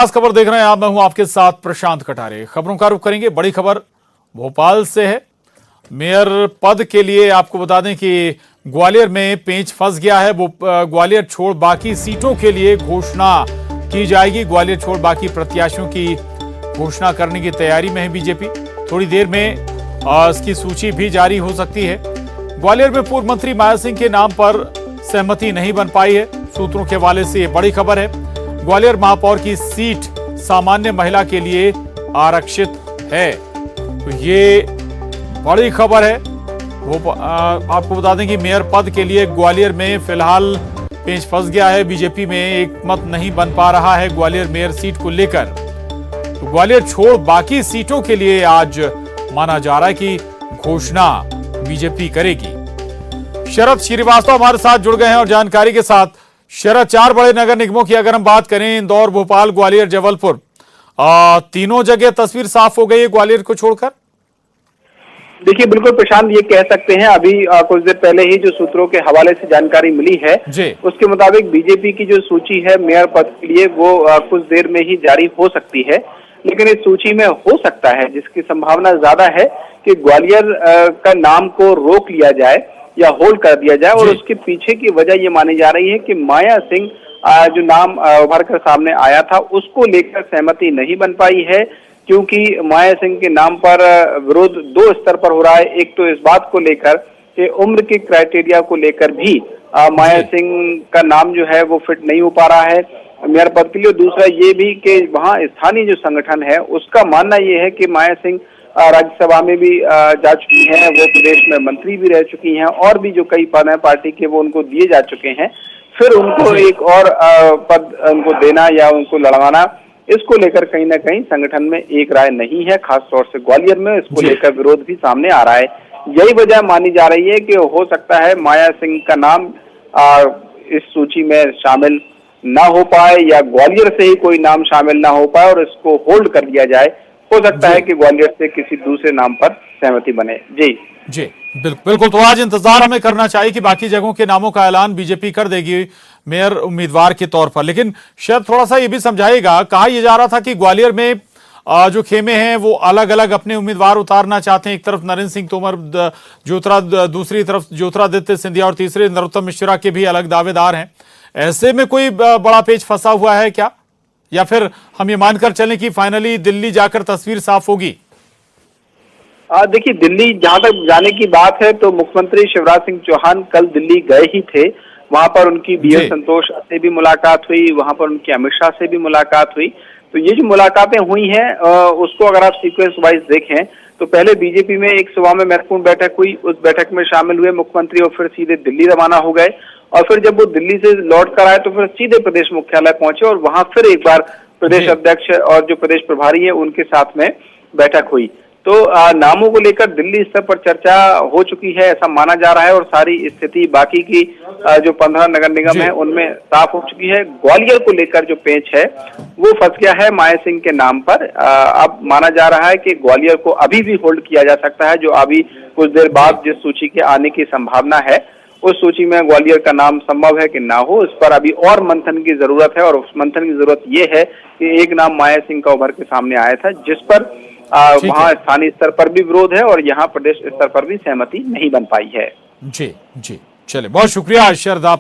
खास खबर देख रहे हैं आप, मैं हूं आपके साथ प्रशांत कटारे। खबरों का रुख करेंगे। बड़ी खबर भोपाल से है। मेयर पद के लिए आपको बता दें कि ग्वालियर में पेंच फंस गया है। वो ग्वालियर छोड़ बाकी सीटों के लिए घोषणा की जाएगी। ग्वालियर छोड़ बाकी प्रत्याशियों की घोषणा करने की तैयारी में है बीजेपी। थोड़ी देर में इसकी सूची भी जारी हो सकती है। ग्वालियर में पूर्व मंत्री माया सिंह के नाम पर सहमति नहीं बन पाई है। सूत्रों के हवाले से यह बड़ी खबर है। ग्वालियर महापौर की सीट सामान्य महिला के लिए आरक्षित है, तो ये बड़ी खबर है। वो आपको बता दें कि मेयर पद के लिए ग्वालियर में फिलहाल पेंच फंस गया है। बीजेपी में एक मत नहीं बन पा रहा है ग्वालियर मेयर सीट को लेकर। तो ग्वालियर छोड़ बाकी सीटों के लिए आज माना जा रहा है कि घोषणा बीजेपी करेगी। शरद श्रीवास्तव हमारे साथ जुड़ गए हैं और जानकारी के साथ। शरद, चार बड़े नगर निगमों की अगर हम बात करें, इंदौर, भोपाल, ग्वालियर, जबलपुर, तीनों जगह तस्वीर साफ हो गई है ग्वालियर को छोड़कर। देखिए, बिल्कुल प्रशांत, ये कह सकते हैं अभी कुछ देर पहले ही जो सूत्रों के हवाले से जानकारी मिली है उसके मुताबिक बीजेपी की जो सूची है मेयर पद के लिए वो कुछ देर में ही जारी हो सकती है। लेकिन इस सूची में हो सकता है, जिसकी संभावना ज्यादा है कि ग्वालियर का नाम को रोक लिया जाए या होल्ड कर दिया जाए। और उसके पीछे की वजह ये मानी जा रही है कि माया सिंह जो नाम उभर कर सामने आया था उसको लेकर सहमति नहीं बन पाई है, क्योंकि माया सिंह के नाम पर विरोध दो स्तर पर हो रहा है। एक तो इस बात को लेकर कि उम्र के क्राइटेरिया को लेकर भी माया सिंह का नाम जो है वो फिट नहीं हो पा रहा है मेयर पद के लिए। दूसरा ये भी कि वहाँ स्थानीय जो संगठन है उसका मानना ये है कि माया सिंह राज्यसभा में भी जा चुकी हैं, वो प्रदेश में मंत्री भी रह चुकी हैं और भी जो कई पद हैं पार्टी के वो उनको दिए जा चुके हैं। फिर उनको एक और पद उनको देना या उनको लड़वाना, इसको लेकर कहीं ना कहीं संगठन में एक राय नहीं है। खासतौर से ग्वालियर में इसको लेकर विरोध भी सामने आ रहा है। यही वजह मानी जा रही है कि हो सकता है माया सिंह का नाम इस सूची में शामिल ना हो पाए या ग्वालियर से ही कोई नाम शामिल ना हो पाए और इसको होल्ड कर दिया जाए। हो सकता है कि ग्वालियर से किसी दूसरे नाम पर सहमति बने। जी बिल्कुल। तो आज इंतजार हमें करना चाहिए कि बाकी जगहों के नामों का ऐलान बीजेपी कर देगी मेयर उम्मीदवार के तौर पर। लेकिन शायद थोड़ा सा ये भी समझाएगा, कहा यह जा रहा था कि ग्वालियर में जो खेमे हैं वो अलग अलग अपने उम्मीदवार उतारना चाहते हैं। एक तरफ नरेंद्र सिंह तोमर दूसरी तरफ ज्योतिरादित्य सिंधिया और तीसरे नरोत्तम मिश्रा के भी अलग दावेदार हैं। ऐसे में कोई बड़ा पेच फंसा हुआ है क्या, या फिर हम ये मानकर चलें कि फाइनली दिल्ली जाकर तस्वीर साफ होगी? देखिए, दिल्ली जहां तक जाने की बात है तो मुख्यमंत्री शिवराज सिंह चौहान कल दिल्ली गए ही थे। वहां पर उनकी बीएल संतोष से भी मुलाकात हुई, वहां पर उनकी अमित शाह से भी मुलाकात हुई। तो ये जो मुलाकातें हुई हैं उसको अगर आप सीक्वेंस वाइज देखें तो पहले बीजेपी में एक सुबह में महत्वपूर्ण बैठक हुई, उस बैठक में शामिल हुए मुख्यमंत्री और फिर सीधे दिल्ली रवाना हो गए। और फिर जब वो दिल्ली से लौट कर आए तो फिर सीधे प्रदेश मुख्यालय पहुंचे और वहां फिर एक बार प्रदेश अध्यक्ष और जो प्रदेश प्रभारी है उनके साथ में बैठक हुई। तो नामों को लेकर दिल्ली स्तर पर चर्चा हो चुकी है, ऐसा माना जा रहा है। और सारी स्थिति बाकी की जो 15 नगर निगम है उनमें साफ हो चुकी है। ग्वालियर को लेकर जो पेंच है वो फंस गया है माया सिंह के नाम पर। अब माना जा रहा है कि ग्वालियर को अभी भी होल्ड किया जा सकता है। जो अभी कुछ देर बाद जिस सूची के आने की संभावना है उस सूची में ग्वालियर का नाम संभव है कि ना हो, इस पर अभी और मंथन की जरूरत है। और उस मंथन की जरूरत ये है कि एक नाम माया सिंह का उभर के सामने आया था, जिस पर वहां स्थानीय स्तर पर भी विरोध है और यहाँ प्रदेश स्तर पर भी सहमति नहीं बन पाई है। जी चलिए, बहुत शुक्रिया शरद।